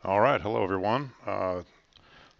All right, hello everyone.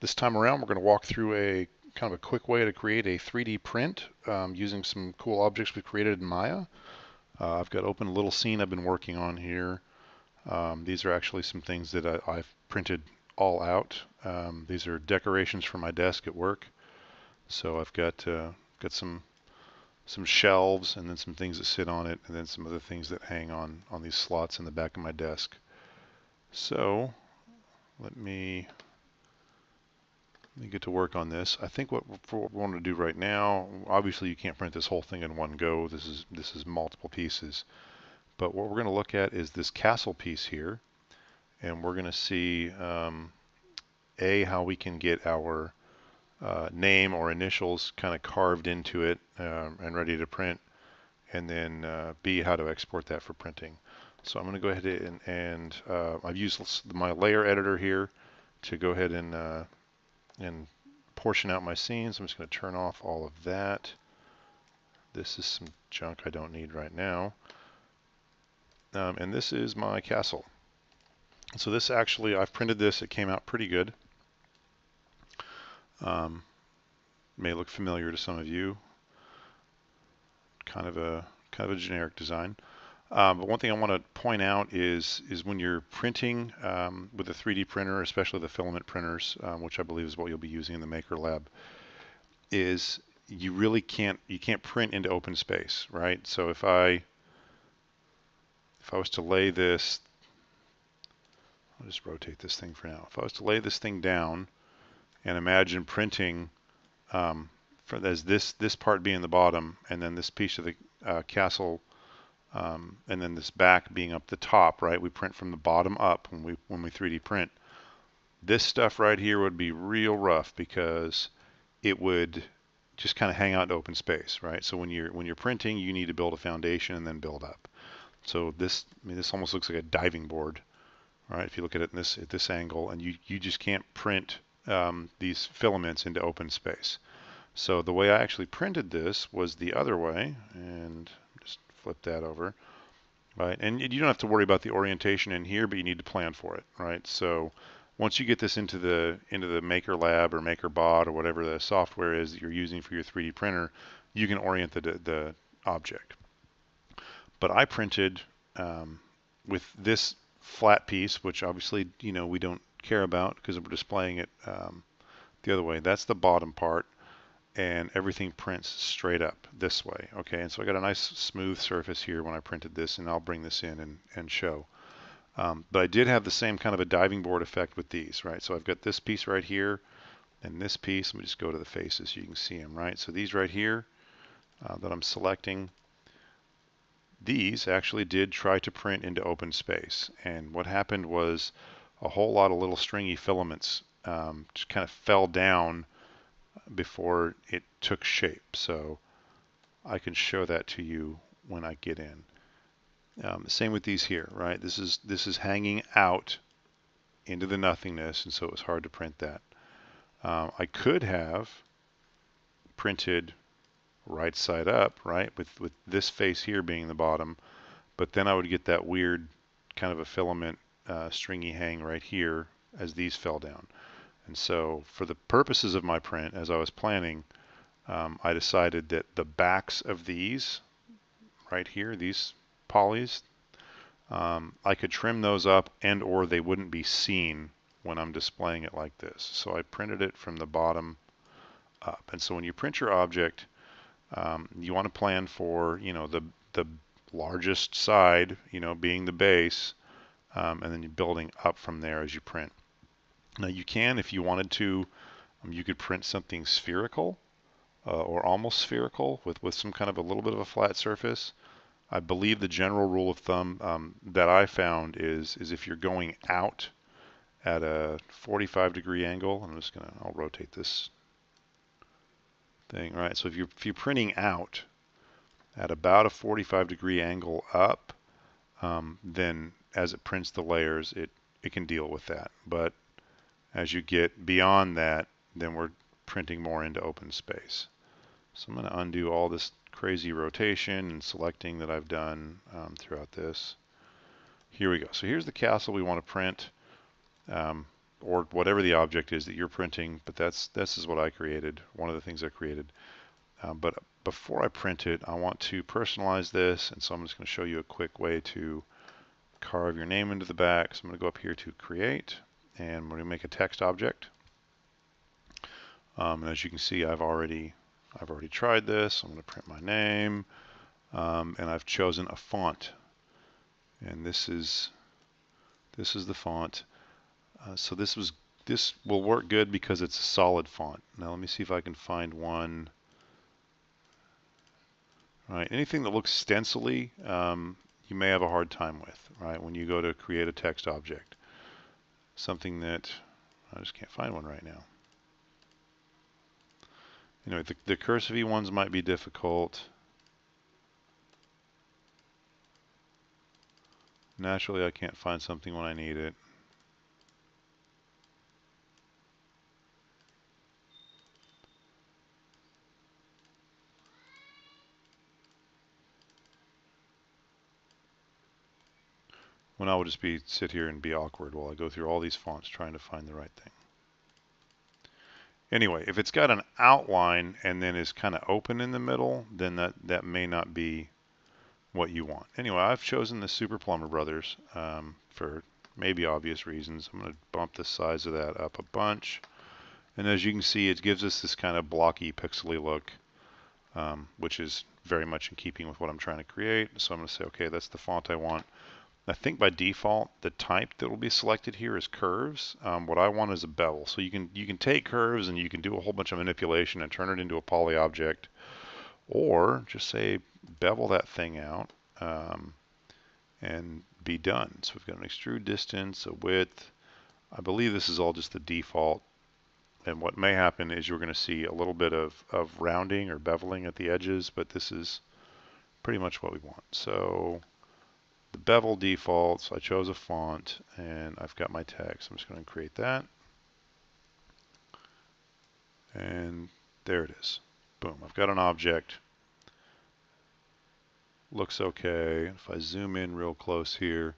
This time around we're going to walk through a kind of a quick way to create a 3D print using some cool objects we created in Maya. I've got open a little scene I've been working on here. These are actually some things that I've printed all out. These are decorations for my desk at work. So I've got some shelves and then some things that sit on it and then some other things that hang on these slots in the back of my desk. So let me get to work on this. I think what we want to do right now, obviously you can't print this whole thing in one go. This is multiple pieces. But what we're going to look at is this castle piece here, and we're going to see how we can get our name or initials kind of carved into it and ready to print, and then B, how to export that for printing. So I'm going to go ahead and I've used my layer editor here to go ahead and portion out my scenes. I'm just going to turn off all of that. This is some junk I don't need right now. And this is my castle. So this actually, I've printed this. It came out pretty good. May look familiar to some of you. Kind of a generic design. But one thing I want to point out is when you're printing with a 3D printer, especially the filament printers, which I believe is what you'll be using in the Maker Lab, is you really can't print into open space, right? So if I was to lay this, I'll just rotate this thing for now. If I was to lay this thing down and imagine printing as this part being the bottom, and then this piece of the castle. And then this back being up the top, right? We print from the bottom up when we 3D print. This stuff right here would be real rough because it would just kind of hang out in open space, right? So when you're printing, you need to build a foundation and then build up. So this almost looks like a diving board, right? If you look at it at this angle, and you just can't print these filaments into open space. So the way I actually printed this was the other way, and just flip that over, right? And you don't have to worry about the orientation in here, but you need to plan for it, right? So once you get this into the Maker Lab or MakerBot or whatever the software is that you're using for your 3D printer, you can orient the object. But I printed with this flat piece, which obviously we don't care about because we're displaying it the other way. That's the bottom part. And everything prints straight up this way. Okay, and so I got a nice smooth surface here when I printed this, and I'll bring this in and show. But I did have the same kind of a diving board effect with these, right? So I've got this piece right here and this piece. Let me just go to the faces so you can see them, right? So these right here that I'm selecting, these actually did try to print into open space. And what happened was a whole lot of little stringy filaments just kind of fell down before it took shape. So I can show that to you when I get in. Same with these here, right? This is hanging out into the nothingness, and so it was hard to print that. I could have printed right side up, right, with this face here being the bottom, but then I would get that weird kind of a filament stringy hang right here as these fell down. And so for the purposes of my print, as I was planning, I decided that the backs of these right here, these polys, I could trim those up and or they wouldn't be seen when I'm displaying it like this. So I printed it from the bottom up. And so when you print your object, you want to plan for, the largest side, being the base, and then you're building up from there as you print. Now you can, if you wanted to, you could print something spherical or almost spherical with some kind of a little bit of a flat surface. I believe the general rule of thumb that I found is if you're going out at a 45-degree angle, I'll rotate this thing, right? So if you're printing out at about a 45-degree angle up, then as it prints the layers, it can deal with that. But as you get beyond that, then we're printing more into open space. So I'm going to undo all this crazy rotation and selecting that I've done throughout this. Here we go. So here's the castle we want to print. or whatever the object is that you're printing, but this is what I created, one of the things I created. But before I print it, I want to personalize this, and so I'm just going to show you a quick way to carve your name into the back. So I'm going to go up here to Create, and I'm going to make a text object. And as you can see, I've already tried this. I'm going to print my name, and I've chosen a font, and this is the font. So this will work good because it's a solid font. Now let me see if I can find one. Right, anything that looks stencily, you may have a hard time with, right? When you go to create a text object, something that I just can't find one right now. Anyway, the cursive ones might be difficult. Naturally, I can't find something when I need it. When I would just sit here and be awkward while I go through all these fonts trying to find the right thing. Anyway, if it's got an outline and then is kind of open in the middle, then that may not be what you want. Anyway, I've chosen the Super Plumber Brothers for maybe obvious reasons. I'm going to bump the size of that up a bunch. And as you can see, it gives us this kind of blocky, pixely look, which is very much in keeping with what I'm trying to create. So I'm going to say, okay, that's the font I want. I think by default, the type that will be selected here is curves. What I want is a bevel. So you can take curves and you can do a whole bunch of manipulation and turn it into a poly object, or just say bevel that thing out and be done. So we've got an extrude distance, a width. I believe this is all just the default. And what may happen is you're going to see a little bit of rounding or beveling at the edges, but this is pretty much what we want. So the bevel defaults, I chose a font, and I've got my text. I'm just going to create that. And there it is. Boom, I've got an object. Looks okay. If I zoom in real close here,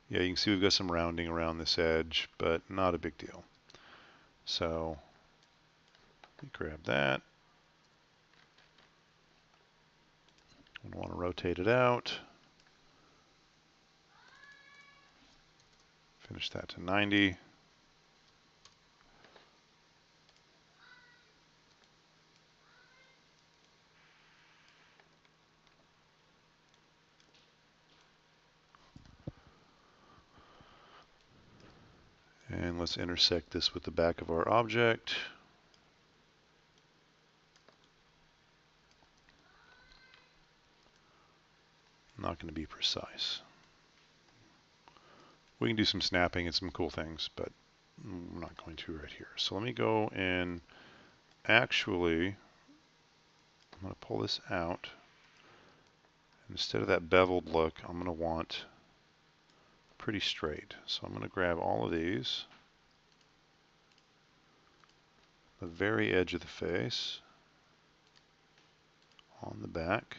yeah, you can see we've got some rounding around this edge, but not a big deal. So let me grab that. I want to rotate it out. Finish that to 90. And let's intersect this with the back of our object. Not going to be precise. We can do some snapping and some cool things, but I'm not going to right here. So let me go and actually, I'm going to pull this out. Instead of that beveled look, I'm going to want pretty straight. So I'm going to grab all of these, the very edge of the face, on the back,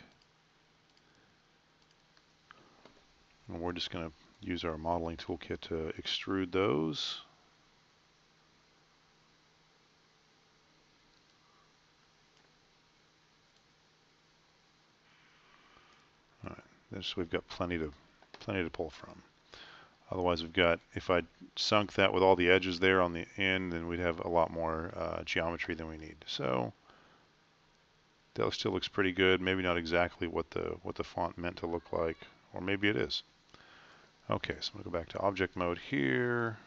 and we're just going to use our modeling toolkit to extrude those. All right, we've got plenty to pull from. Otherwise, we've got, if I sunk that with all the edges there on the end, then we'd have a lot more geometry than we need. So that still looks pretty good. Maybe not exactly what the font meant to look like, or maybe it is. Okay, so I'm going to go back to object mode here.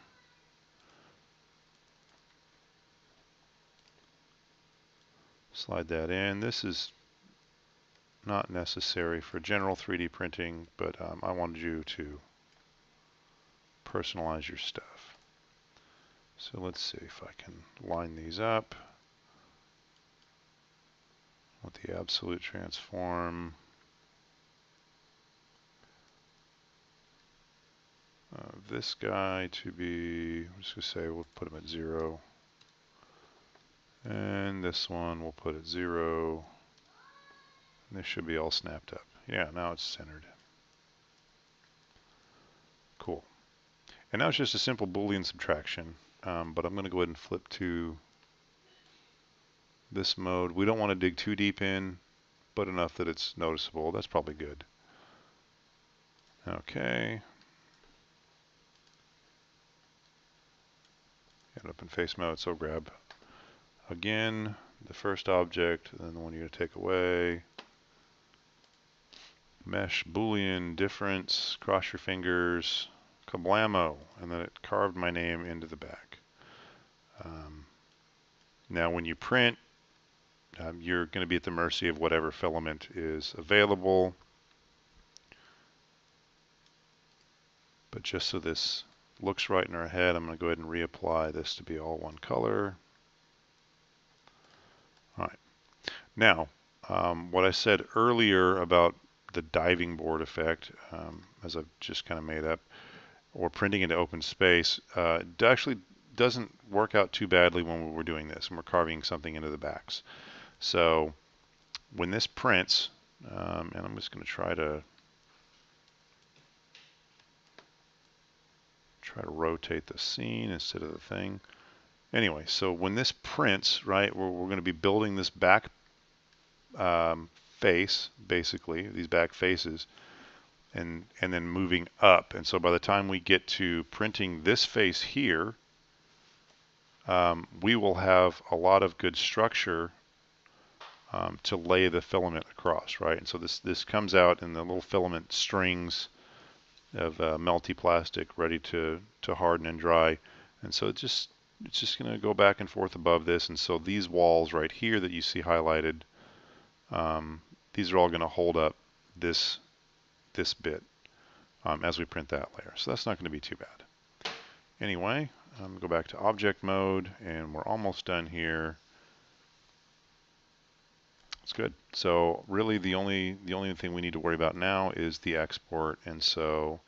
Slide that in. This is not necessary for general 3D printing, but I wanted you to personalize your stuff. So let's see if I can line these up with the absolute transform. This guy to be, I'm just going to say we'll put him at 0. And this one we'll put at 0. And this should be all snapped up. Yeah, now it's centered. Cool. And now it's just a simple Boolean subtraction, but I'm going to go ahead and flip to this mode. We don't want to dig too deep in, but enough that it's noticeable. That's probably good. Okay. End up in face mode, so grab again the first object, and then the one you're going to take away. Mesh, Boolean, difference, cross your fingers, kablamo, and then it carved my name into the back. Now when you print, you're going to be at the mercy of whatever filament is available. But just so this looks right in our head, I'm going to go ahead and reapply this to be all one color. All right. Now, what I said earlier about the diving board effect, as I've just kind of made up, or printing into open space, actually doesn't work out too badly when we're doing this and we're carving something into the backs. So when this prints, and I'm just going to try to rotate the scene instead of the thing. Anyway, so when this prints, right, we're going to be building this back face, basically, these back faces, and then moving up. And so by the time we get to printing this face here, we will have a lot of good structure to lay the filament across, right? And so this comes out in the little filament strings of melty plastic ready to harden and dry. And so it's just going to go back and forth above this. And so these walls right here that you see highlighted, these are all going to hold up this bit as we print that layer. So that's not going to be too bad. Anyway, go back to object mode, and we're almost done here. It's good. So really the only thing we need to worry about now is the export. And so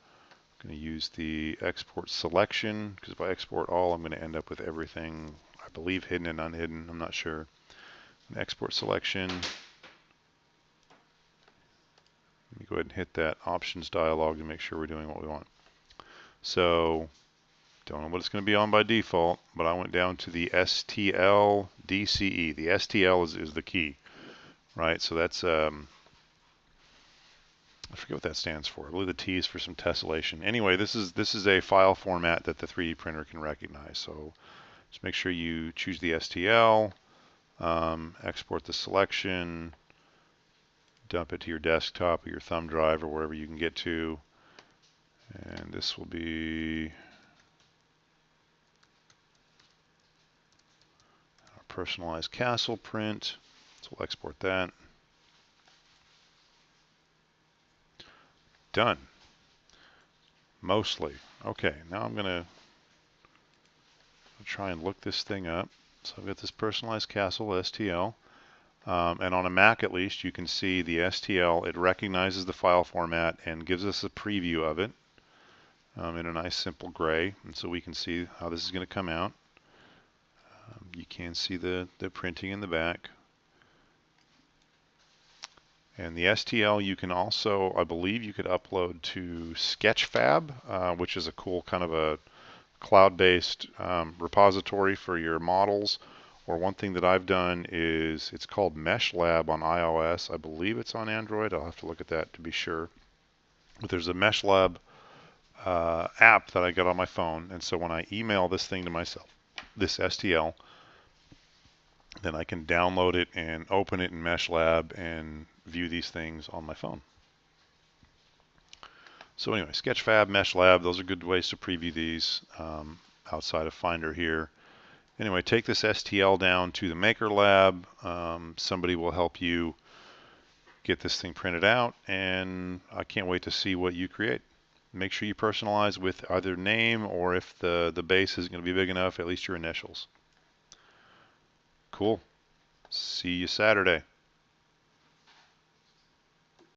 I'm going to use the export selection, because if I export all, I'm going to end up with everything, I believe, hidden and unhidden. I'm not sure. Export selection. Let me go ahead and hit that options dialog to make sure we're doing what we want. So, don't know what it's going to be on by default, but I went down to the STL DCE. The STL is the key, right? So that's, I forget what that stands for. I believe the T is for some tessellation. Anyway, this is a file format that the 3D printer can recognize. So just make sure you choose the STL, export the selection, dump it to your desktop or your thumb drive or wherever you can get to. And this will be our personalized castle print. So we'll export that. Done. Mostly. Okay, now I'm going to try and look this thing up. So I've got this personalized castle STL. And on a Mac at least, you can see the STL. It recognizes the file format and gives us a preview of it in a nice simple gray. And so we can see how this is going to come out. You can see the printing in the back. And the STL you can also, I believe you could upload to Sketchfab, which is a cool kind of a cloud-based repository for your models. Or one thing that I've done is, it's called Meshlab on iOS. I believe it's on Android. I'll have to look at that to be sure. But there's a Meshlab app that I got on my phone. And so when I email this thing to myself, this STL, then I can download it and open it in Meshlab and view these things on my phone. So anyway, Sketchfab, Meshlab, those are good ways to preview these outside of Finder here. Anyway, take this STL down to the Maker Lab. Somebody will help you get this thing printed out, and I can't wait to see what you create. Make sure you personalize with either name, or if the base isn't going to be big enough, at least your initials. Cool. See you Saturday.